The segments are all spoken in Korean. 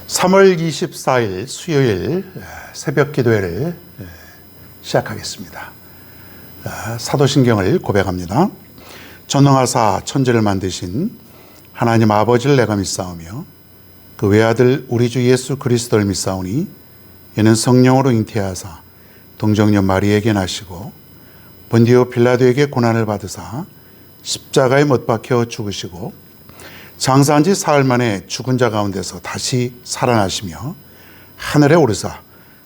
3월 24일 수요일 새벽 기도회를 시작하겠습니다. 사도신경을 고백합니다. 전능하사 천지를 만드신 하나님 아버지를 내가 믿사오며 그 외아들 우리 주 예수 그리스도를 믿사오니 이는 성령으로 잉태하사 동정녀 마리에게 나시고 본디오 빌라도에게 고난을 받으사 십자가에 못 박혀 죽으시고 장사한 지 사흘 만에 죽은 자 가운데서 다시 살아나시며 하늘에 오르사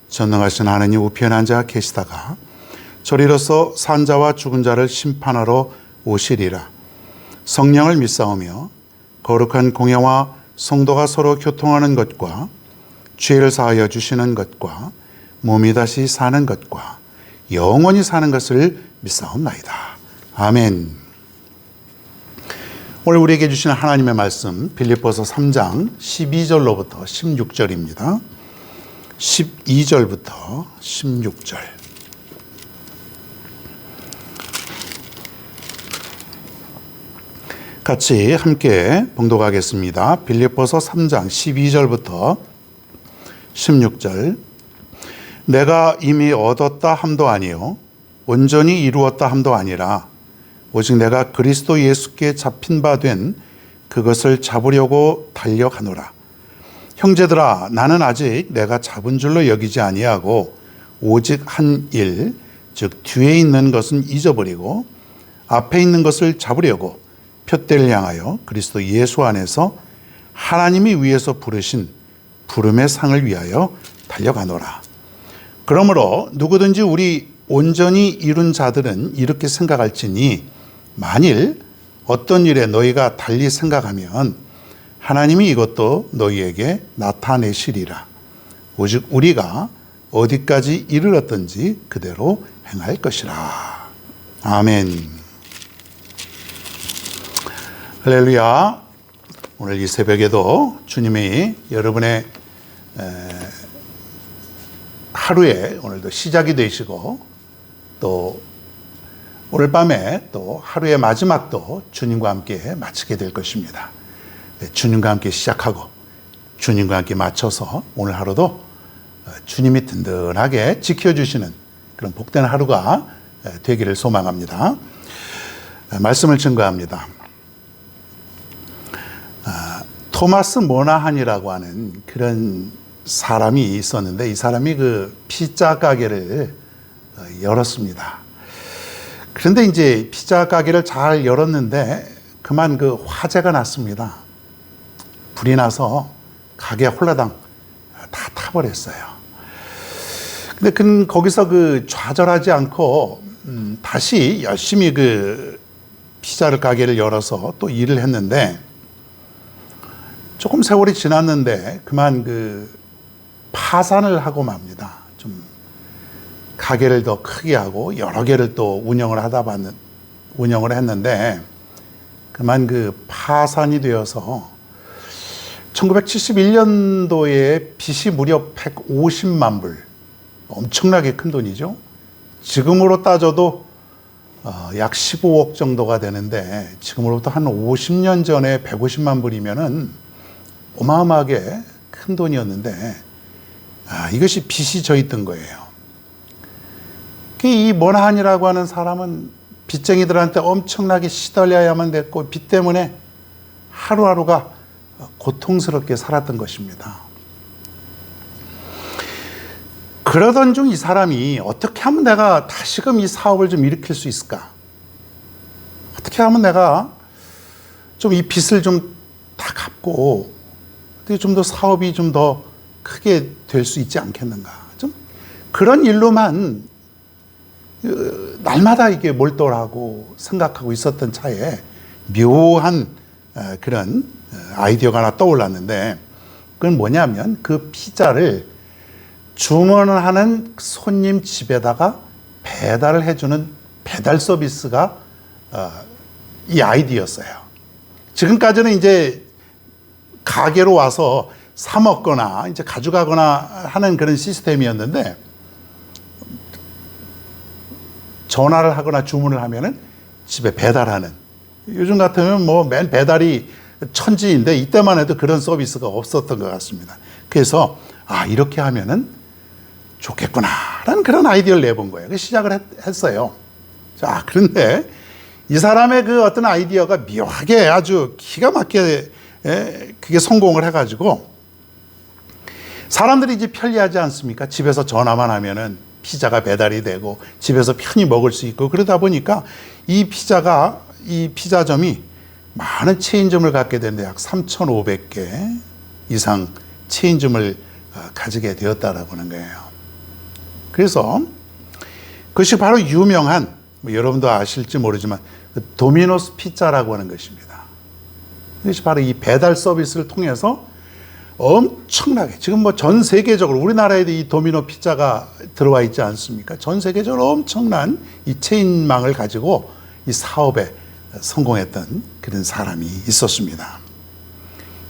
전능하신 하느님 우편에 앉아 계시다가 저리로서 산 자와 죽은 자를 심판하러 오시리라. 성령을 믿사오며 거룩한 공예와 성도가 서로 교통하는 것과 죄를 사하여 주시는 것과 몸이 다시 사는 것과 영원히 사는 것을 믿사옵나이다. 아멘. 오늘 우리에게 주시는 하나님의 말씀 빌립보서 3장 12절로부터 16절입니다. 12절부터 16절. 같이 함께 봉독하겠습니다. 빌립보서 3장 12절부터 16절. 내가 이미 얻었다 함도 아니요 온전히 이루었다 함도 아니라 오직 내가 그리스도 예수께 잡힌 바 된 그것을 잡으려고 달려가노라. 형제들아, 나는 아직 내가 잡은 줄로 여기지 아니하고 오직 한 일, 즉 뒤에 있는 것은 잊어버리고 앞에 있는 것을 잡으려고 푯대를 향하여 그리스도 예수 안에서 하나님이 위에서 부르신 부름의 상을 위하여 달려가노라. 그러므로 누구든지 우리 온전히 이룬 자들은 이렇게 생각할지니 만일 어떤 일에 너희가 달리 생각하면 하나님이 이것도 너희에게 나타내시리라. 오직 우리가 어디까지 이르렀든지 그대로 행할 것이라. 아멘. 할렐루야. 오늘 이 새벽에도 주님이 여러분의 하루에 오늘도 시작이 되시고 또 오늘 밤에 또 하루의 마지막도 주님과 함께 마치게 될 것입니다. 주님과 함께 시작하고 주님과 함께 마쳐서 오늘 하루도 주님이 든든하게 지켜주시는 그런 복된 하루가 되기를 소망합니다. 말씀을 증거합니다. 토마스 모나한이라고 하는 그런 사람이 있었는데 이 사람이 그 피자 가게를 열었습니다. 그런데 이제 피자 가게를 잘 열었는데 그만 그 화재가 났습니다. 불이 나서 가게 홀라당 다 타버렸어요. 근데 거기서 그 좌절하지 않고 다시 열심히 그 피자 가게를 열어서 또 일을 했는데 조금 세월이 지났는데 그만 그 파산을 하고 맙니다. 좀 가게를 더 크게 하고 여러 개를 또 운영을 했는데 그만 그 파산이 되어서 1971년도에 빚이 무려 150만 불, 엄청나게 큰 돈이죠. 지금으로 따져도 약 15억 정도가 되는데 지금으로부터 한 50년 전에 150만 불이면은 어마어마하게 큰 돈이었는데 이것이 빚이 져 있던 거예요. 이 모나한이라고 하는 사람은 빚쟁이들한테 엄청나게 시달려야만 됐고 빚 때문에 하루하루가 고통스럽게 살았던 것입니다. 그러던 중 이 사람이 어떻게 하면 내가 다시금 이 사업을 좀 일으킬 수 있을까? 어떻게 하면 내가 좀 이 빚을 좀 다 갚고 좀 더 사업이 좀 더 크게 될 수 있지 않겠는가? 좀 그런 일로만 날마다 이게 몰두하고 생각하고 있었던 차에 묘한 그런 아이디어가 하나 떠올랐는데 그건 뭐냐면 그 피자를 주문을 하는 손님 집에다가 배달을 해주는 배달 서비스가 이 아이디어였어요. 지금까지는 이제 가게로 와서 사 먹거나 이제 가져가거나 하는 그런 시스템이었는데 전화를 하거나 주문을 하면은 집에 배달하는, 요즘 같으면 뭐 맨 배달이 천지인데 이때만 해도 그런 서비스가 없었던 것 같습니다. 그래서 이렇게 하면은 좋겠구나라는 그런 아이디어를 내본 거예요. 시작을 했어요. 자, 그런데 이 사람의 그 어떤 아이디어가 묘하게 아주 기가 막히게 그게 성공을 해가지고 사람들이 이제 편리하지 않습니까? 집에서 전화만 하면은 피자가 배달이 되고 집에서 편히 먹을 수 있고 그러다 보니까 이 피자점이 많은 체인점을 갖게 되는데 약 3,500개 이상 체인점을 가지게 되었다라고 하는 거예요. 그래서 그것이 바로 유명한 여러분도 아실지 모르지만 도미노스 피자라고 하는 것입니다. 이것이 바로 이 배달 서비스를 통해서 엄청나게 지금 전 세계적으로 우리나라에도 이 도미노 피자가 들어와 있지 않습니까? 전 세계적으로 엄청난 이 체인망을 가지고 이 사업에 성공했던 그런 사람이 있었습니다.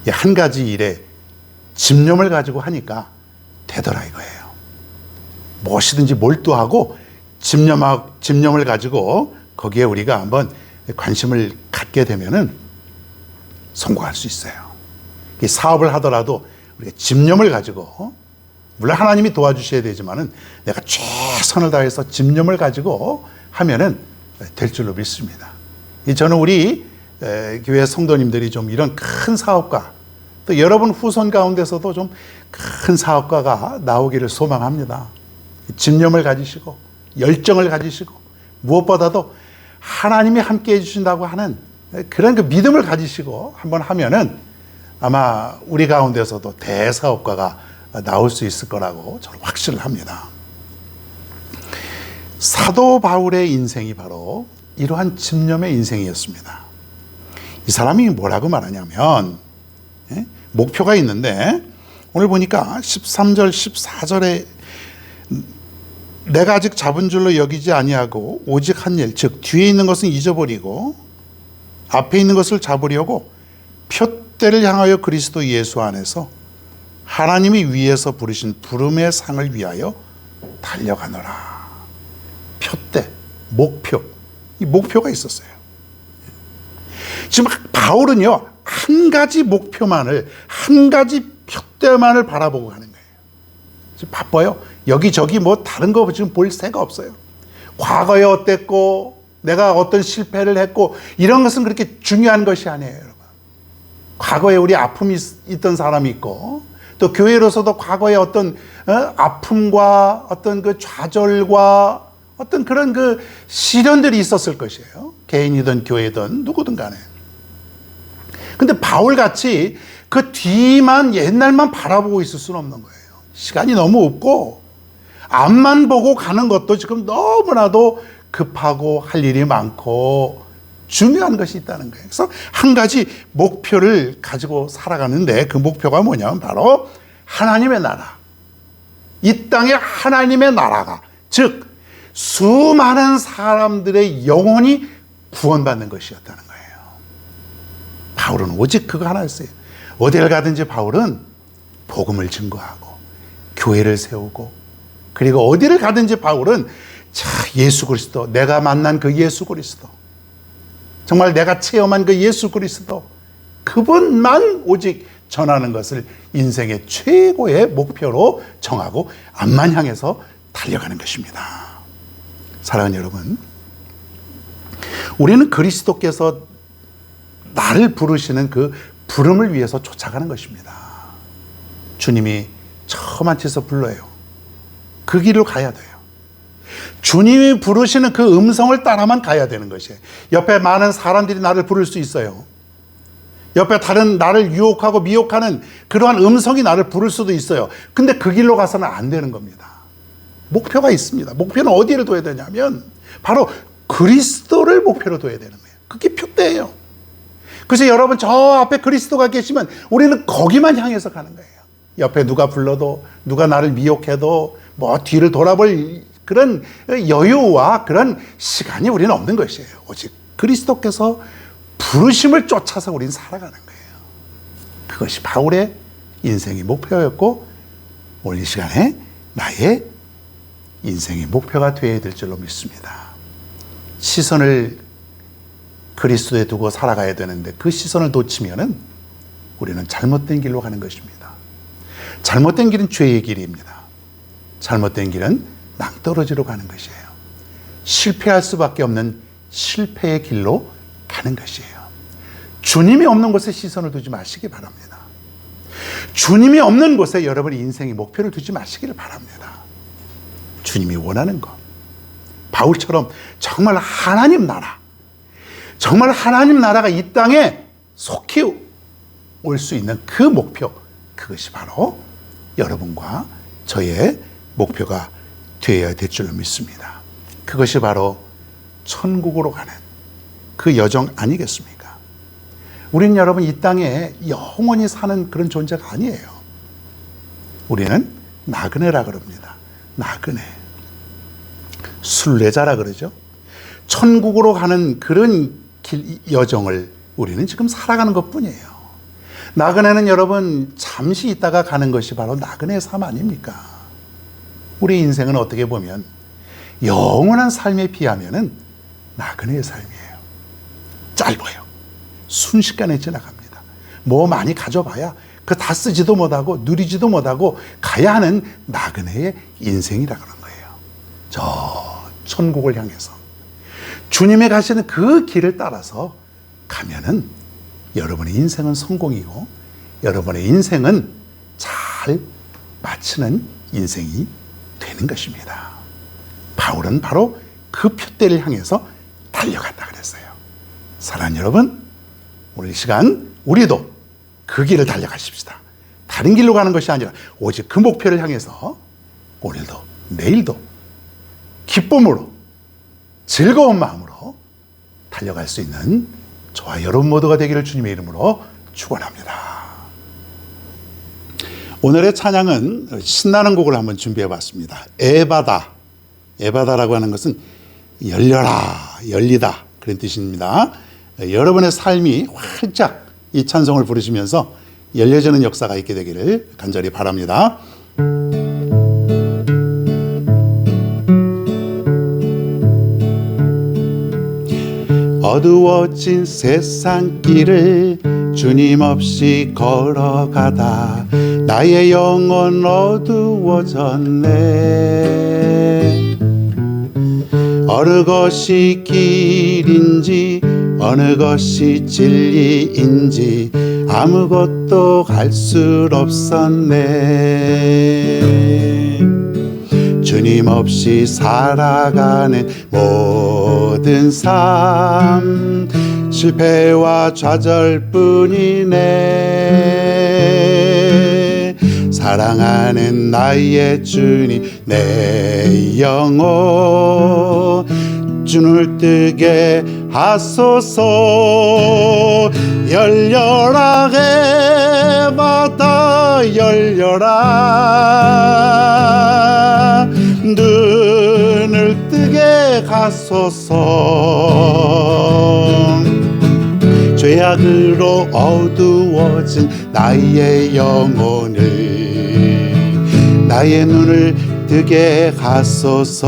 한 가지 일에 집념을 가지고 하니까 되더라 이거예요. 무엇이든지 몰두하고 집념을 가지고 거기에 우리가 한번 관심을 갖게 되면은 성공할 수 있어요. 사업을 하더라도 우리가 집념을 가지고 물론 하나님이 도와주셔야 되지만은 내가 최선을 다해서 집념을 가지고 하면은 될 줄로 믿습니다. 저는 우리 교회 성도님들이 좀 이런 큰 사업가 또 여러분 후손 가운데서도 좀 큰 사업가가 나오기를 소망합니다. 집념을 가지시고 열정을 가지시고 무엇보다도 하나님이 함께 해주신다고 하는 그런 그 믿음을 가지시고 한번 하면은 아마 우리 가운데서도 대사업가가 나올 수 있을 거라고 저는 확신을 합니다. 사도 바울의 인생이 바로 이러한 집념의 인생이었습니다. 이 사람이 뭐라고 말하냐면 목표가 있는데 오늘 보니까 13절 14절에 내가 아직 잡은 줄로 여기지 아니하고 오직 한 일 즉 뒤에 있는 것은 잊어버리고 앞에 있는 것을 잡으려고 표대를 향하여 그리스도 예수 안에서 하나님이 위에서 부르신 부름의 상을 위하여 달려가노라. 표대, 목표. 이 목표가 있었어요. 지금 바울은요, 한 가지 목표만을, 한 가지 표대만을 바라보고 가는 거예요. 지금 바빠요. 여기저기 다른 거 지금 볼 새가 없어요. 과거에 어땠고, 내가 어떤 실패를 했고, 이런 것은 그렇게 중요한 것이 아니에요, 여러분. 과거에 우리 아픔이 있던 사람이 있고, 또 교회로서도 과거에 어떤 아픔과 어떤 그 좌절과 어떤 그런 그 시련들이 있었을 것이에요. 개인이든 교회든 누구든 간에. 근데 바울같이 그 뒤만 옛날만 바라보고 있을 수는 없는 거예요. 시간이 너무 없고 앞만 보고 가는 것도 지금 너무나도 급하고 할 일이 많고 중요한 것이 있다는 거예요. 그래서 한 가지 목표를 가지고 살아가는데 그 목표가 뭐냐면 바로 하나님의 나라. 이 땅에 하나님의 나라가 즉 수많은 사람들의 영혼이 구원받는 것이었다는 거예요. 바울은 오직 그거 하나였어요. 어디를 가든지 바울은 복음을 증거하고 교회를 세우고 그리고 어디를 가든지 바울은 예수 그리스도, 내가 만난 그 예수 그리스도, 정말 내가 체험한 그 예수 그리스도, 그분만 오직 전하는 것을 인생의 최고의 목표로 정하고 앞만 향해서 달려가는 것입니다. 사랑하는 여러분, 우리는 그리스도께서 나를 부르시는 그 부름을 위해서 쫓아가는 것입니다. 주님이 처음 앉혀서 불러요. 그 길로 가야 돼요. 주님이 부르시는 그 음성을 따라만 가야 되는 것이에요. 옆에 많은 사람들이 나를 부를 수 있어요. 옆에 다른 나를 유혹하고 미혹하는 그러한 음성이 나를 부를 수도 있어요. 근데 그 길로 가서는 안 되는 겁니다. 목표가 있습니다. 목표는 어디를 둬야 되냐면 바로 그리스도를 목표로 둬야 되는 거예요. 그게 표대예요. 그래서 여러분 저 앞에 그리스도가 계시면 우리는 거기만 향해서 가는 거예요. 옆에 누가 불러도 누가 나를 미혹해도 뒤를 돌아볼 그런 여유와 그런 시간이 우리는 없는 것이에요. 오직 그리스도께서 부르심을 쫓아서 우리는 살아가는 거예요. 그것이 바울의 인생의 목표였고 오늘 이 시간에 나의 인생의 목표가 되어야 될 줄로 믿습니다. 시선을 그리스도에 두고 살아가야 되는데 그 시선을 놓치면은 우리는 잘못된 길로 가는 것입니다. 잘못된 길은 죄의 길입니다. 잘못된 길은 낭떠러지로 가는 것이에요. 실패할 수밖에 없는 실패의 길로 가는 것이에요. 주님이 없는 곳에 시선을 두지 마시기 바랍니다. 주님이 없는 곳에 여러분의 인생의 목표를 두지 마시기를 바랍니다. 주님이 원하는 것, 바울처럼 정말 하나님 나라, 정말 하나님 나라가 이 땅에 속히 올 수 있는 그 목표, 그것이 바로 여러분과 저의 목표가 되어야 될 줄로 믿습니다. 그것이 바로 천국으로 가는 그 여정 아니겠습니까? 우리는 여러분 이 땅에 영원히 사는 그런 존재가 아니에요. 우리는 나그네라 그럽니다. 나그네. 순례자라 그러죠. 천국으로 가는 그런 여정을 우리는 지금 살아가는 것뿐이에요. 나그네는 여러분 잠시 있다가 가는 것이 바로 나그네의 삶 아닙니까? 우리 인생은 어떻게 보면 영원한 삶에 비하면 나그네의 삶이에요. 짧아요. 순식간에 지나갑니다. 뭐 많이 가져봐야 그 다 쓰지도 못하고 누리지도 못하고 가야 하는 나그네의 인생이라 그런 거예요. 저 천국을 향해서 주님의 가시는 그 길을 따라서 가면은 여러분의 인생은 성공이고 여러분의 인생은 잘 마치는 인생이 되는 것입니다. 바울은 바로 그 표대를 향해서 달려갔다 그랬어요. 사랑하는 여러분, 오늘 이 시간 우리도 그 길을 달려가십시다. 다른 길로 가는 것이 아니라 오직 그 목표를 향해서 오늘도 내일도 기쁨으로 즐거운 마음으로 달려갈 수 있는 저와 여러분 모두가 되기를 주님의 이름으로 축원합니다. 오늘의 찬양은 신나는 곡을 한번 준비해 봤습니다. 에바다. 에바다라고 하는 것은 열려라, 열리다 그런 뜻입니다. 여러분의 삶이 활짝 이 찬송을 부르시면서 열려지는 역사가 있게 되기를 간절히 바랍니다. 어두워진 세상 길을 주님 없이 걸어가다 나의 영혼 어두워졌네. 어느 것이 길인지 어느 것이 진리인지 아무것도 알 수 없었네. 주님 없이 살아가는 모든 삶 실패와 좌절뿐이네. 사랑하는 나의 주님 내 영혼 눈을 뜨게 하소서. 열려라 해마다 열려라 눈을 뜨게 하소서. 죄악으로 어두워진 나의 영혼을 나의 눈을 뜨게 하소서.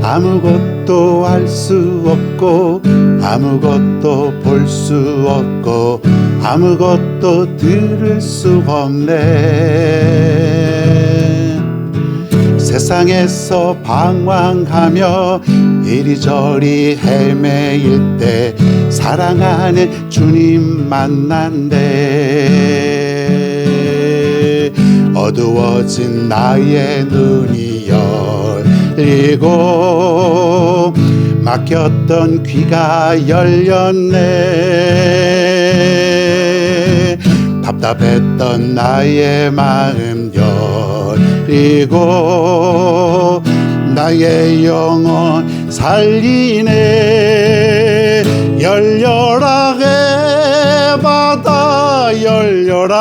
아무것도 알 수 없고 아무것도 볼 수 없고 아무것도 들을 수 없네. 세상에서 방황하며 이리저리 헤매일 때 사랑하는 주님 만난대. 어두워진 나의 눈이 열리고 막혔던 귀가 열렸네. 답답했던 나의 마음 열리고 나의 영혼 살리네. 열려라 해바다 열려라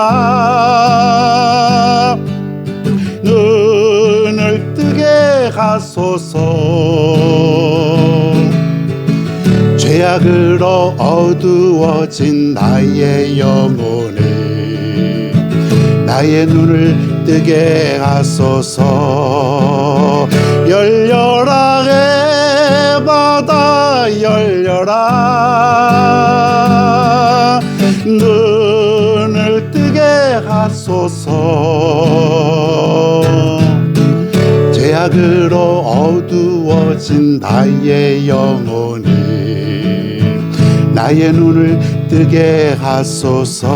눈을 뜨게 하소서. 죄악으로 어두워진 나의 영혼을 나의 눈을 뜨게 하소서. 열려라 해바다 열려라. 눈을 뜨게 하소서. 죄악으로 어두워진 나의 영혼이 나의 눈을 뜨게 하소서.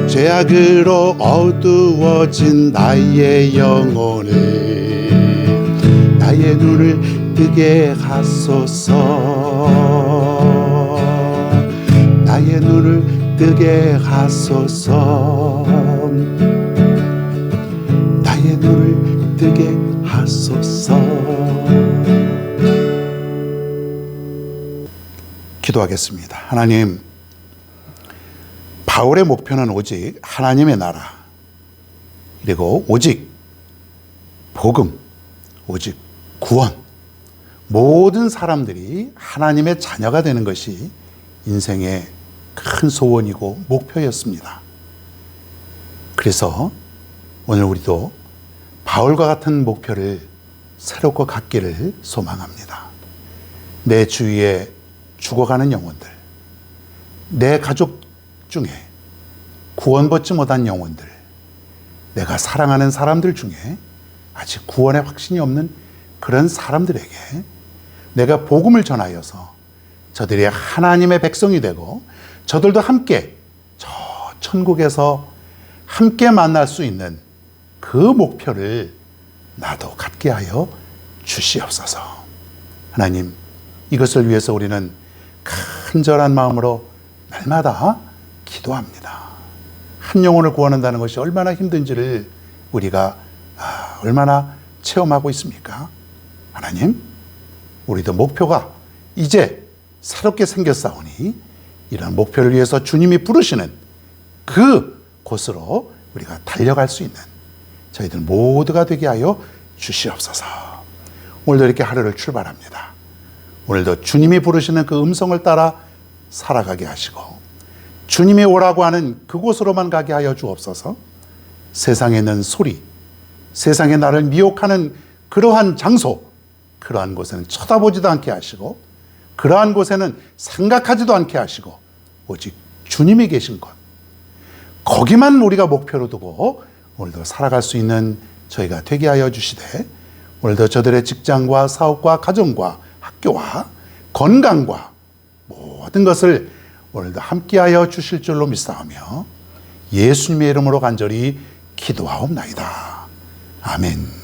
죄악으로 어두워진 나의 영혼이 나의 눈을 뜨게 하소서. 나의 눈을 뜨게 하소서. 나의 눈을 뜨게 하소서. 기도하겠습니다. 하나님, 바울의 목표는 오직 하나님의 나라, 그리고 오직 복음, 오직 구원, 모든 사람들이 하나님의 자녀가 되는 것이 인생의 큰 소원이고 목표였습니다. 그래서 오늘 우리도 바울과 같은 목표를 새롭게 갖기를 소망합니다. 내 주위에 죽어가는 영혼들, 내 가족 중에 구원받지 못한 영혼들, 내가 사랑하는 사람들 중에 아직 구원의 확신이 없는 그런 사람들에게 내가 복음을 전하여서 저들이 하나님의 백성이 되고 저들도 함께 저 천국에서 함께 만날 수 있는 그 목표를 나도 갖게 하여 주시옵소서. 하나님, 이것을 위해서 우리는 간절한 마음으로 날마다 기도합니다. 한 영혼을 구원한다는 것이 얼마나 힘든지를 우리가 얼마나 체험하고 있습니까? 하나님, 우리도 목표가 이제 새롭게 생겼사오니 이런 목표를 위해서 주님이 부르시는 그 곳으로 우리가 달려갈 수 있는 저희들 모두가 되게 하여 주시옵소서. 오늘도 이렇게 하루를 출발합니다. 오늘도 주님이 부르시는 그 음성을 따라 살아가게 하시고 주님이 오라고 하는 그곳으로만 가게 하여 주옵소서. 세상에 있는 소리, 세상에 나를 미혹하는 그러한 장소, 그러한 곳에는 쳐다보지도 않게 하시고 그러한 곳에는 생각하지도 않게 하시고 오직 주님이 계신 곳, 거기만 우리가 목표로 두고 오늘도 살아갈 수 있는 저희가 되게 하여 주시되 오늘도 저들의 직장과 사업과 가정과 학교와 건강과 모든 것을 오늘도 함께하여 주실 줄로 믿사오며 예수님의 이름으로 간절히 기도하옵나이다. 아멘.